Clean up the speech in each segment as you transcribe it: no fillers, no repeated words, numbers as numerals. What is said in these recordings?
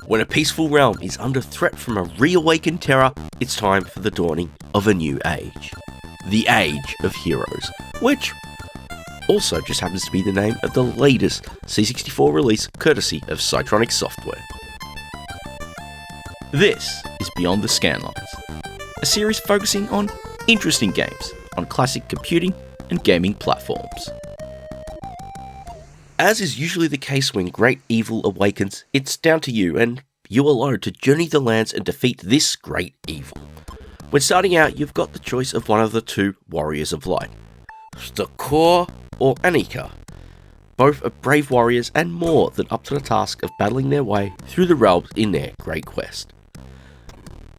When a peaceful realm is under threat from a reawakened terror, it's time for the dawning of a new age. The Age of Heroes, which also just happens to be the name of the latest C64 release courtesy of Psytronik Software. This is Beyond the Scanlines, a series focusing on interesting games on classic computing and gaming platforms. As is usually the case when great evil awakens, it's down to you and you alone to journey the lands and defeat this great evil. When starting out, you've got the choice of one of the two warriors of light, Storey or Annika. Both are brave warriors and more than up to the task of battling their way through the realms in their great quest.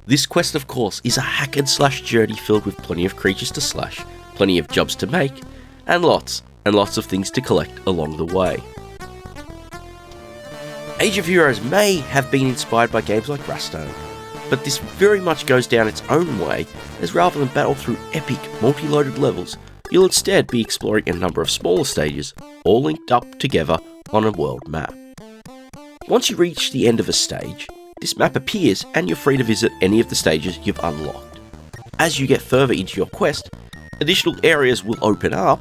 This quest, of course, is a hack and slash journey filled with plenty of creatures to slash, plenty of jobs to make, and lots of things to collect along the way. Age of Heroes may have been inspired by games like Rastone, but this very much goes down its own way, as rather than battle through epic multi-loaded levels, you'll instead be exploring a number of smaller stages, all linked up together on a world map. Once you reach the end of a stage, this map appears and you're free to visit any of the stages you've unlocked. As you get further into your quest, additional areas will open up,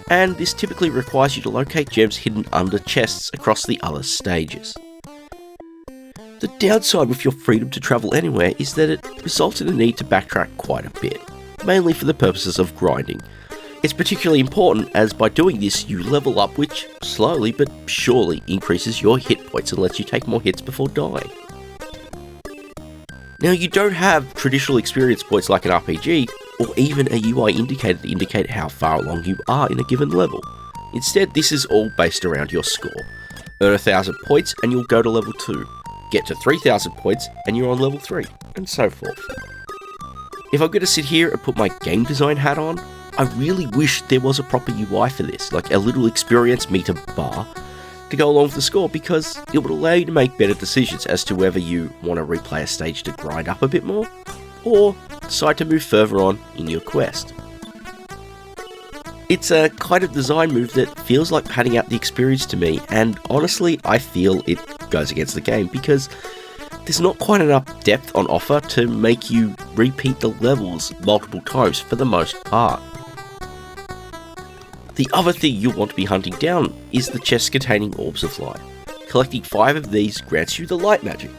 and this typically requires you to locate gems hidden under chests across the other stages. The downside with your freedom to travel anywhere is that it results in the need to backtrack quite a bit, mainly for the purposes of grinding. It's particularly important as by doing this you level up, which slowly but surely increases your hit points and lets you take more hits before dying. Now, you don't have traditional experience points like an RPG, or even a UI indicator to indicate how far along you are in a given level. Instead, this is all based around your score. Earn 1,000 points and you'll go to level 2. Get to 3,000 points and you're on level 3, and so forth. If I'm going to sit here and put my game design hat on, I really wish there was a proper UI for this, like a little experience meter bar to go along with the score, because it would allow you to make better decisions as to whether you want to replay a stage to grind up a bit more, or decide to move further on in your quest. It's a kind of design move that feels like padding out the experience to me, and honestly I feel it goes against the game because there's not quite enough depth on offer to make you repeat the levels multiple times for the most part. The other thing you'll want to be hunting down is the chest containing orbs of light. Collecting 5 of these grants you the light magic,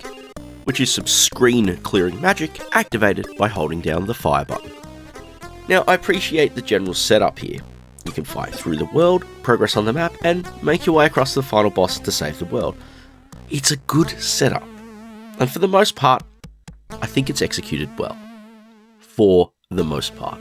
which is some screen clearing magic activated by holding down the fire button. Now, I appreciate the general setup here. You can fight through the world, progress on the map, and make your way across the final boss to save the world. It's a good setup, and for the most part, I think it's executed well. For the most part.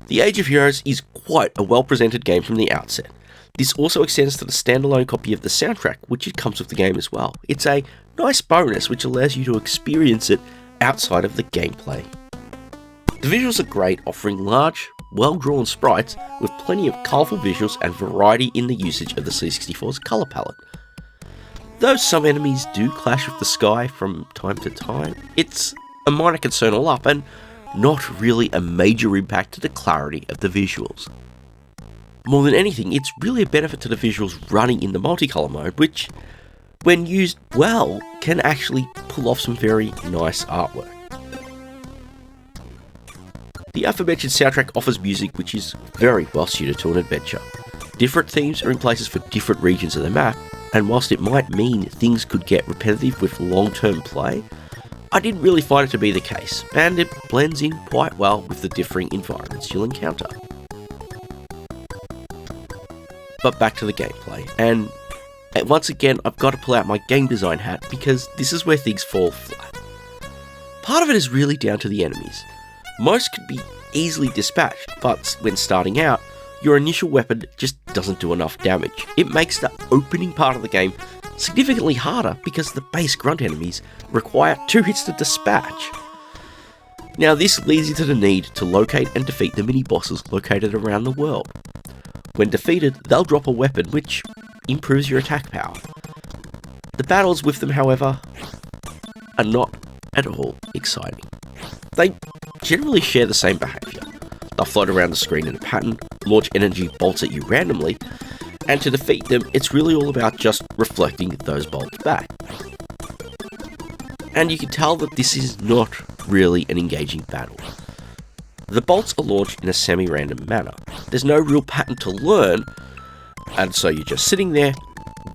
The Age of Heroes is quite a well-presented game from the outset. This also extends to the standalone copy of the soundtrack, which it comes with the game as well. It's a nice bonus which allows you to experience it outside of the gameplay. The visuals are great, offering large, well-drawn sprites with plenty of colourful visuals and variety in the usage of the C64's colour palette. Though some enemies do clash with the sky from time to time, it's a minor concern all up and not really a major impact to the clarity of the visuals. More than anything, it's really a benefit to the visuals running in the multicolour mode, which, when used well, can actually pull off some very nice artwork. The aforementioned soundtrack offers music which is very well suited to an adventure. Different themes are in places for different regions of the map, and whilst it might mean things could get repetitive with long-term play, I didn't really find it to be the case, and it blends in quite well with the differing environments you'll encounter. But back to the gameplay, and once again I've got to pull out my game design hat because this is where things fall flat. Part of it is really down to the enemies. Most can be easily dispatched, but when starting out, your initial weapon just doesn't do enough damage. It makes the opening part of the game significantly harder because the base grunt enemies require 2 hits to dispatch. Now this leads you to the need to locate and defeat the mini-bosses located around the world. When defeated, they'll drop a weapon which improves your attack power. The battles with them, however, are not at all exciting. They generally share the same behaviour. They'll float around the screen in a pattern, launch energy bolts at you randomly, And to defeat them, it's really all about just reflecting those bolts back. And you can tell that this is not really an engaging battle. The bolts are launched in a semi-random manner. There's no real pattern to learn, and so you're just sitting there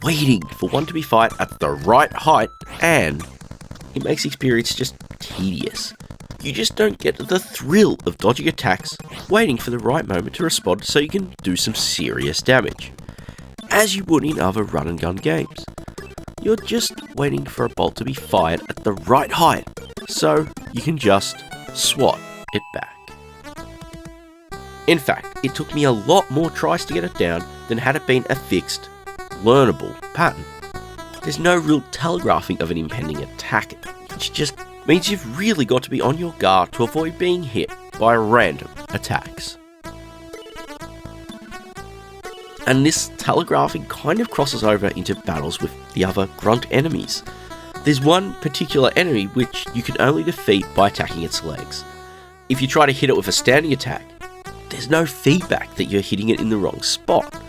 waiting for one to be fired at the right height, and it makes the experience just tedious. You just don't get the thrill of dodging attacks, waiting for the right moment to respond so you can do some serious damage, as you would in other run and gun games. You're just waiting for a bolt to be fired at the right height, so you can just swat it back. In fact, it took me a lot more tries to get it down than had it been a fixed, learnable pattern. There's no real telegraphing of an impending attack, which just means you've really got to be on your guard to avoid being hit by random attacks. And this telegraphing kind of crosses over into battles with the other grunt enemies. There's one particular enemy which you can only defeat by attacking its legs. If you try to hit it with a standing attack, there's no feedback that you're hitting it in the wrong spot.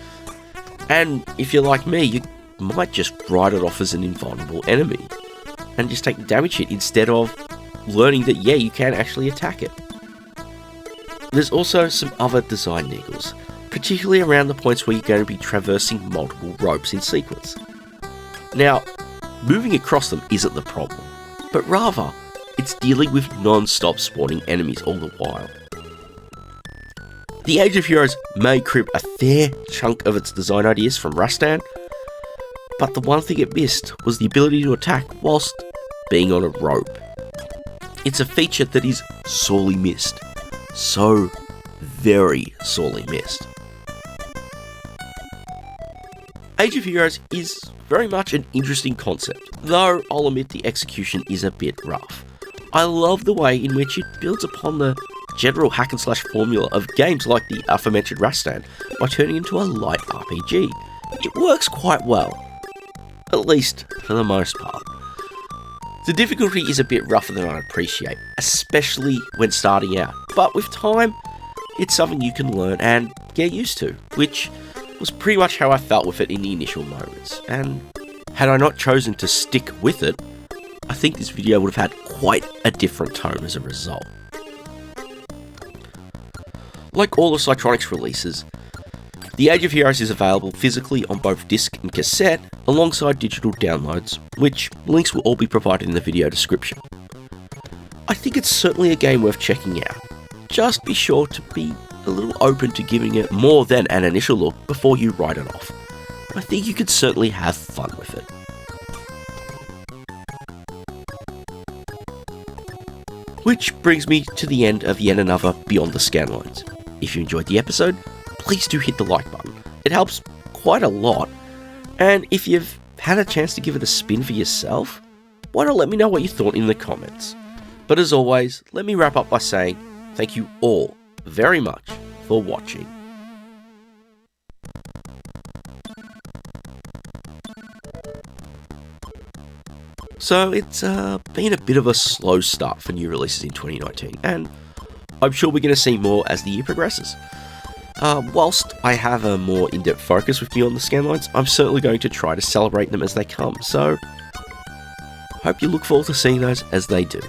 And if you're like me, you might just write it off as an invulnerable enemy and just take the damage hit instead of learning that, yeah, you can actually attack it. There's also some other design niggles, particularly around the points where you're going to be traversing multiple ropes in sequence. Now, moving across them isn't the problem, but rather, it's dealing with non-stop spawning enemies all the while. The Age of Heroes may crib a fair chunk of its design ideas from Rastan, but the one thing it missed was the ability to attack whilst being on a rope. It's a feature that is sorely missed. So very sorely missed. Age of Heroes is very much an interesting concept, though I'll admit the execution is a bit rough. I love the way in which it builds upon the general hack and slash formula of games like the aforementioned Rastan by turning into a light RPG. It works quite well, at least for the most part. The difficulty is a bit rougher than I appreciate, especially when starting out, but with time, it's something you can learn and get used to, which was pretty much how I felt with it in the initial moments, and had I not chosen to stick with it, I think this video would have had quite a different tone as a result. Like all of Psytronik's releases, The Age of Heroes is available physically on both disc and cassette, alongside digital downloads, which links will all be provided in the video description. I think it's certainly a game worth checking out. Just be sure to be a little open to giving it more than an initial look before you write it off. I think you could certainly have fun with it. Which brings me to the end of yet another Beyond the Scanlines. If you enjoyed the episode, please do hit the like button. It helps quite a lot. And if you've had a chance to give it a spin for yourself, why not let me know what you thought in the comments. But as always, let me wrap up by saying thank you all very much for watching. So it's been a bit of a slow start for new releases in 2019, and I'm sure we're going to see more as the year progresses. Whilst I have a more in-depth focus with Beyond the Scanlines, I'm certainly going to try to celebrate them as they come, so hope you look forward to seeing those as they do.